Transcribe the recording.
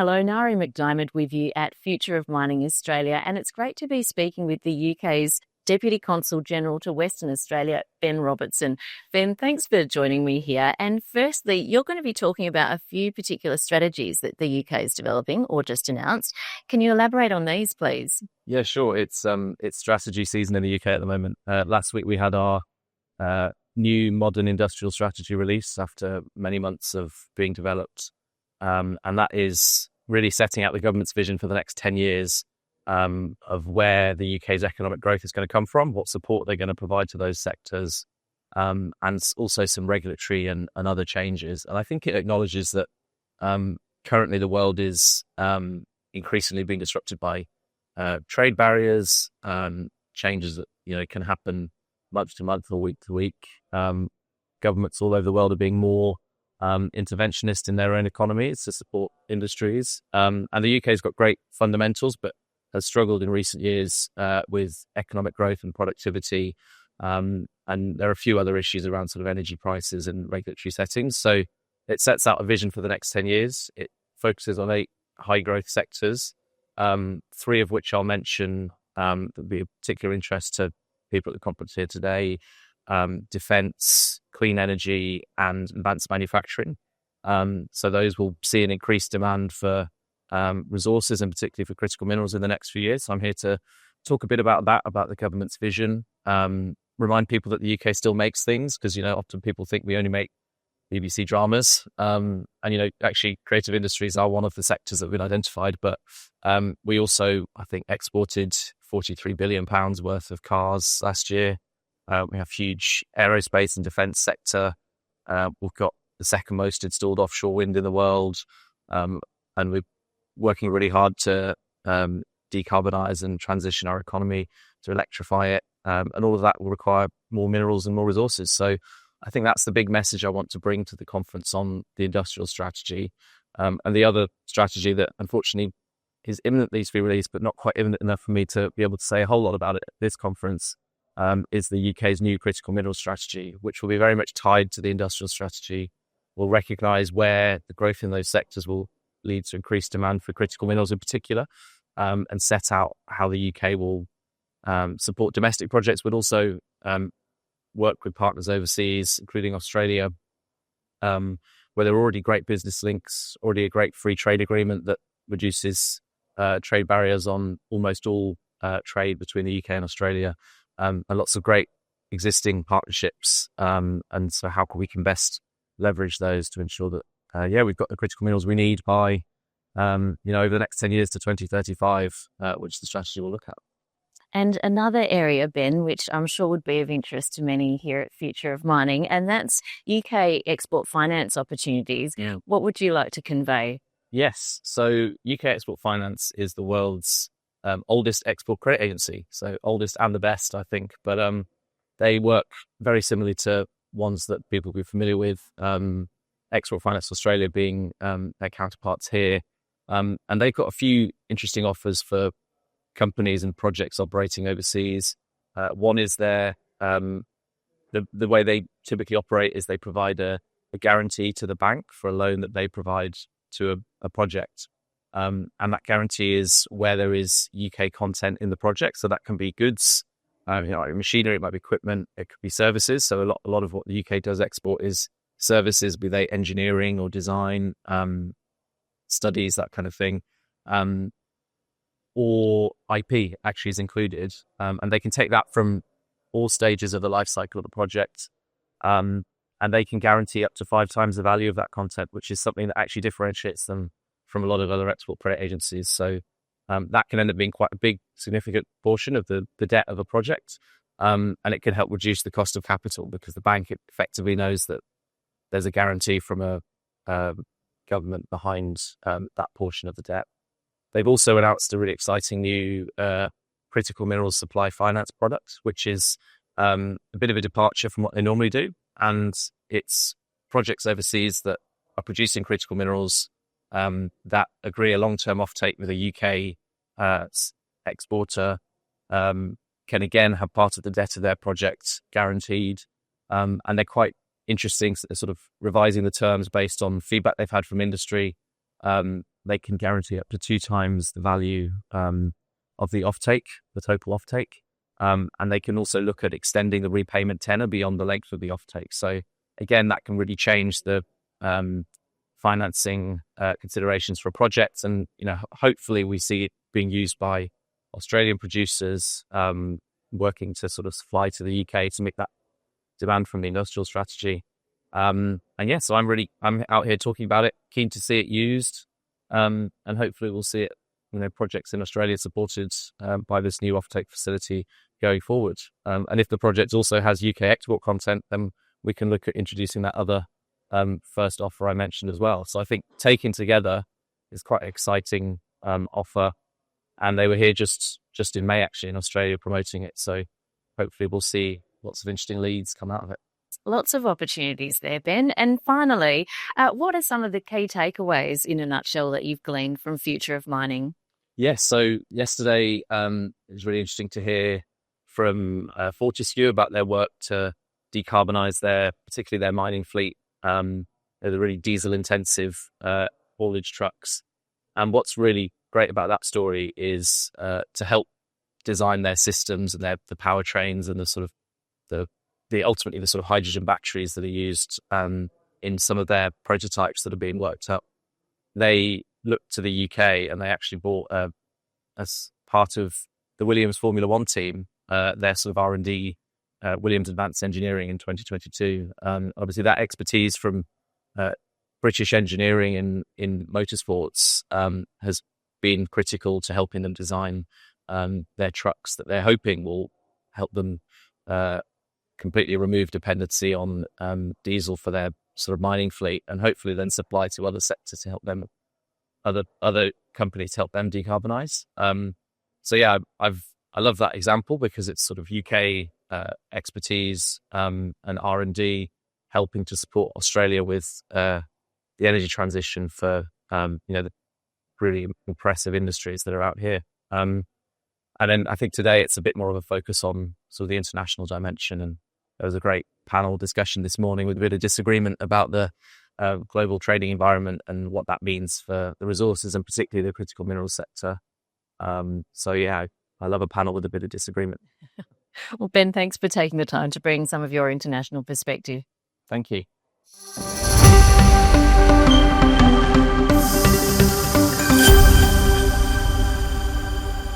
Hello, Nari McDiarmid with you at Future of Mining Australia, and it's great to be speaking with the UK's Deputy Consul General to Western Australia, Ben Robertson. Ben, thanks for joining me here. And firstly, you're going to be talking about a few particular strategies that the UK is developing or just announced. Can you elaborate on these, please? Yeah, sure. It's strategy season in the UK at the moment. Last week we had our new modern industrial strategy release after many months of being developed. And that is really setting out the government's vision for the next 10 years of where the UK's economic growth is going to come from, what support they're going to provide to those sectors, and also some regulatory and other changes. And I think it acknowledges that currently the world is increasingly being disrupted by trade barriers, changes that can happen month to month or week to week. Governments all over the world are being more interventionist in their own economies to support industries. And the UK's got great fundamentals, but has struggled in recent years with economic growth and productivity. And there are a few other issues around sort of energy prices and regulatory settings. So it sets out a vision for the next 10 years. It focuses on 8 high growth sectors, 3 of which I'll mention that would be of particular interest to people at the conference here today: defence, clean energy, and advanced manufacturing. So those will see an increased demand for resources, and particularly for critical minerals in the next few years. So I'm here to talk a bit about that, about the government's vision, remind people that the UK still makes things, because often people think we only make BBC dramas, and actually creative industries are one of the sectors that have been identified, but we also, I think, exported £43 billion worth of cars last year. We have huge aerospace and defence sector. We've got the second most installed offshore wind in the world, and we're working really hard to decarbonise and transition our economy to electrify it, and all of that will require more minerals and more resources. So I think that's the big message I want to bring to the conference on the industrial strategy. And the other strategy that unfortunately is imminently to be released, but not quite imminent enough for me to be able to say a whole lot about it at this conference, is the UK's new critical mineral strategy, which will be very much tied to the industrial strategy. We'll recognise where the growth in those sectors will lead to increased demand for critical minerals in particular, and set out how the UK will support domestic projects, but also work with partners overseas, including Australia, where there are already great business links, already a great free trade agreement that reduces trade barriers on almost all trade between the UK and Australia, and lots of great existing partnerships. And so how we can best leverage those to ensure that, we've got the critical minerals we need by, over the next 10 years to 2035, which the strategy will look at. And another area, Ben, which I'm sure would be of interest to many here at Future of Mining, and that's UK export finance opportunities. Yeah. What would you like to convey? Yes. So UK Export Finance is the world's oldest export credit agency. So oldest and the best, I think. But they work very similarly to ones that people will be familiar with, Export Finance Australia being their counterparts here. And they've got a few interesting offers for companies and projects operating overseas. One is the way they typically operate is they provide a guarantee to the bank for a loan that they provide to a project. And that guarantee is where there is UK content in the project. So that can be goods, machinery, it might be equipment, it could be services. So a lot of what the UK does export is services, be they engineering or design, studies, that kind of thing. Or IP actually is included. And they can take that from all stages of the life cycle of the project. And they can guarantee up to 5 times the value of that content, which is something that actually differentiates them from a lot of other export credit agencies. So that can end up being quite a big, significant portion of the debt of a project. And it can help reduce the cost of capital because the bank effectively knows that there's a guarantee from a government behind that portion of the debt. They've also announced a really exciting new critical minerals supply finance product, which is a bit of a departure from what they normally do. And it's projects overseas that are producing critical minerals that agree a long-term offtake with a UK exporter, can again have part of the debt of their project guaranteed. And they're quite interesting. So they're sort of revising the terms based on feedback they've had from industry, they can guarantee up to 2 times the value of the offtake, the total offtake. And they can also look at extending the repayment tenor beyond the length of the offtake. So again, that can really change the financing considerations for projects. And, hopefully we see it being used by Australian producers working to sort of supply to the UK to meet that demand from the industrial strategy. So I'm out here talking about it, keen to see it used. And hopefully we'll see it, projects in Australia supported by this new offtake facility going forward. And if the project also has UK export content, then we can look at introducing that other first offer I mentioned as well. So I think taken together is quite an exciting offer. And they were here just in May, actually, in Australia promoting it. So hopefully we'll see lots of interesting leads come out of it. Lots of opportunities there, Ben. And finally, what are some of the key takeaways in a nutshell that you've gleaned from Future of Mining? Yes, so yesterday it was really interesting to hear from Fortescue about their work to decarbonise particularly their mining fleet. They're the really diesel-intensive haulage trucks. And what's really great about that story is to help design their systems and the powertrains and the sort of ultimately the sort of hydrogen batteries that are used in some of their prototypes that are being worked up. They looked to the UK and they actually bought, as part of the Williams Formula One team, their sort of R&D, Williams Advanced Engineering in 2022. Obviously, that expertise from British engineering in motorsports has been critical to helping them design their trucks that they're hoping will help them completely remove dependency on diesel for their sort of mining fleet, and hopefully then supply to other sectors to help them, other companies to help them decarbonize. I love that example because it's sort of UK expertise and R&D helping to support Australia with the energy transition for the really impressive industries that are out here. And then I think today it's a bit more of a focus on sort of the international dimension. And there was a great panel discussion this morning with a bit of disagreement about the global trading environment and what that means for the resources and particularly the critical minerals sector. I love a panel with a bit of disagreement. Well, Ben, thanks for taking the time to bring some of your international perspective. Thank you.